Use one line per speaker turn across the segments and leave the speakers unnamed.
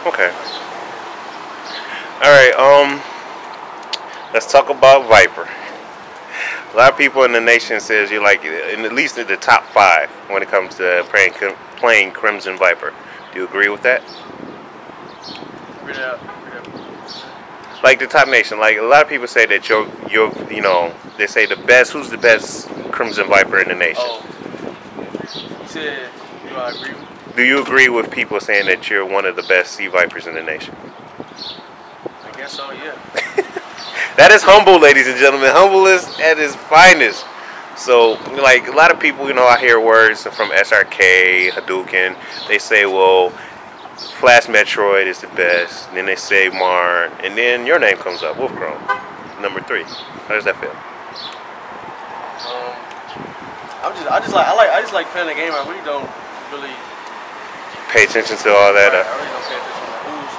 Okay. All right. Let's talk about Viper. A lot of people in the nation says you're like in at least in the top 5 when it comes to playing Crimson Viper. Do you agree with that?
Read it out.
Like the top nation, like a lot of people say that they say the best. Who's the best Crimson Viper in the nation?
Oh, you said, do I agree with?
Do you agree with people saying that you're one of the best Sea Vipers in the nation?
I guess so, yeah.
That is humble, ladies and gentlemen. Humble is at its finest. So, like a lot of people, I hear words from SRK, Hadouken. They say, well, Flash Metroid is the best. And then they say Marn, and then your name comes up, WolfKrone, number 3. How does that feel?
I just like playing the game. I really don't really
Pay attention to all that.
I really don't pay attention to who's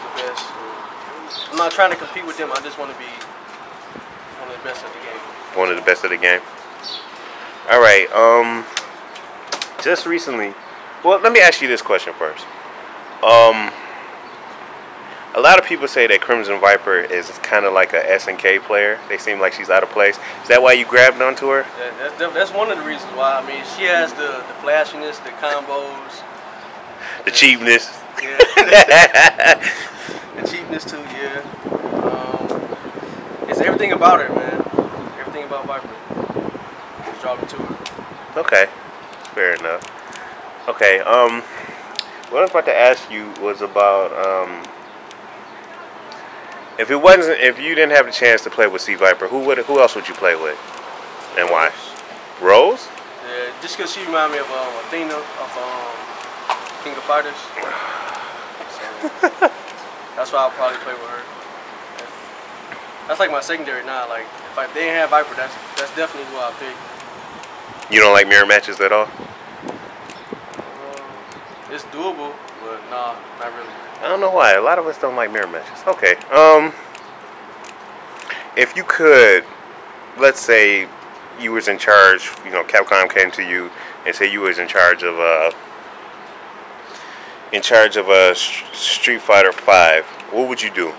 the best. I'm not trying to compete with them. I just want to be one of the best at the game.
One of the best of the game. All right. Just recently. Well, let me ask you this question first. A lot of people say that Crimson Viper is kind of like a SNK player. They seem like she's out of place. Is that why you grabbed onto her?
That's one of the reasons why. I mean, she has the flashiness, the combos,
The cheapness.
yeah, the cheapness too. Yeah, it's everything about her, man. Everything about Viper. Just draw me to her.
Okay. Fair enough. Okay. What I was about to ask you was about if you didn't have the chance to play with Sea Viper, who else would you play with, and why? Rose?
Yeah, just because she reminded me of Athena of King of Fighters. So, that's why I'll probably play with her. That's like my secondary now. Like if they didn't have Viper, that's definitely who I'll pick.
You don't like mirror matches at all?
It's doable, but nah, not really.
I don't know why. A lot of us don't like mirror matches. Okay. If you could, let's say you was in charge, Capcom came to you and say you was in charge of a Street Fighter 5, what would you do?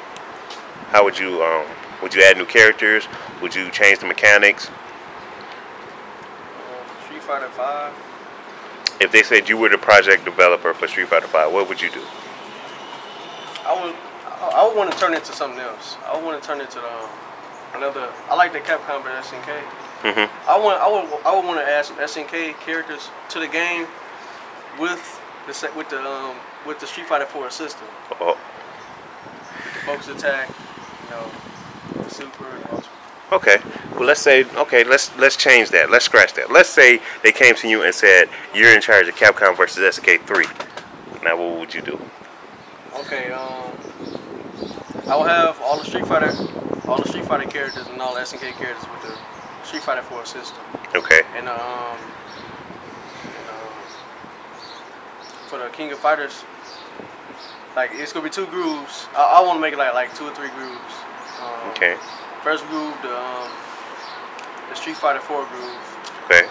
How would you add new characters? Would you change the mechanics?
Street Fighter 5.
If they said you were the project developer for Street Fighter 5, what would you do?
I would want to turn it into something else. I would want to turn it to another. I like the Capcom but SNK.
Mm-hmm.
I would want to add some SNK characters to the game with the Street Fighter 4 system.
Oh.
With the focus attack, the super and ultra.
Okay. Well, let's change that. Let's scratch that. Let's say they came to you and said you're in charge of Capcom versus SNK 3. Now, what would you do?
Okay. I will have all the Street Fighter characters and all the SNK characters with the Street Fighter 4 system.
Okay.
And for the King of Fighters, like it's gonna be 2 grooves. I want to make it like 2 or 3 grooves.
Okay.
First groove, the Street Fighter 4 groove.
Okay.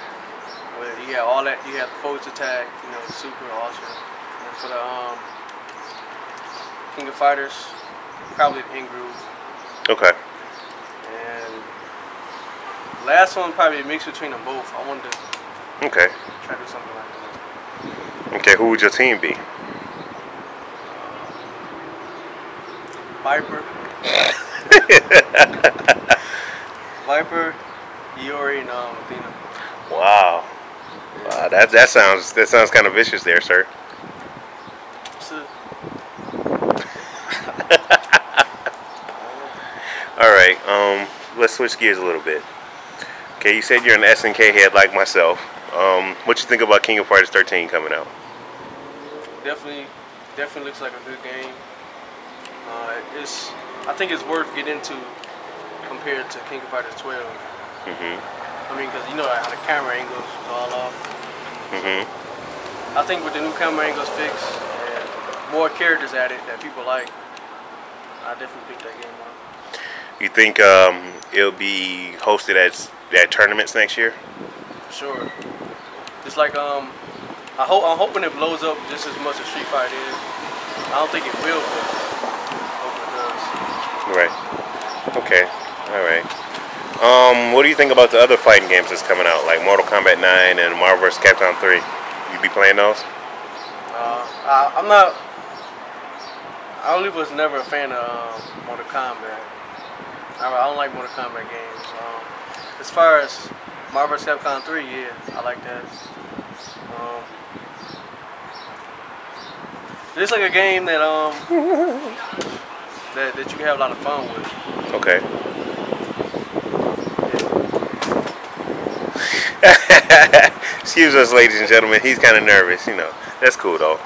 Where you have all that, you have the focus attack, the super, ultra. And for the King of Fighters, probably the in groove.
Okay.
And last one probably a mix between them both. I wanted to
Okay.
try to do something like that.
Okay. Who would your team be?
Viper. Viper, Iori, and Athena.
Wow. Wow. That sounds kind of vicious there, sir. All right. Let's switch gears a little bit. Okay. You said you're an SNK head like myself. What you think about King of Fighters 13 coming out?
Definitely looks like a good game. I think it's worth getting into compared to King of Fighters 12.
Mm-hmm.
I mean, because how the camera angles is all off.
Mm-hmm.
I think with the new camera angles fixed and more characters added that people like, I definitely pick that game up.
You think it'll be hosted at tournaments next year?
For sure. It's like I'm hoping it blows up just as much as Street Fighter is. I don't think it will, but I hope it does.
Right. Okay. All right. What do you think about the other fighting games that's coming out, like Mortal Kombat 9 and Marvel vs. Capcom 3? You be playing those?
I'm not. I really was never a fan of Mortal Kombat. I don't like Mortal Kombat games. As far as Marvel vs. Capcom 3, yeah, I like that. It's like a game that that you can have a lot of fun with.
Okay. Excuse us, ladies and gentlemen. He's kind of nervous, you know. That's cool though.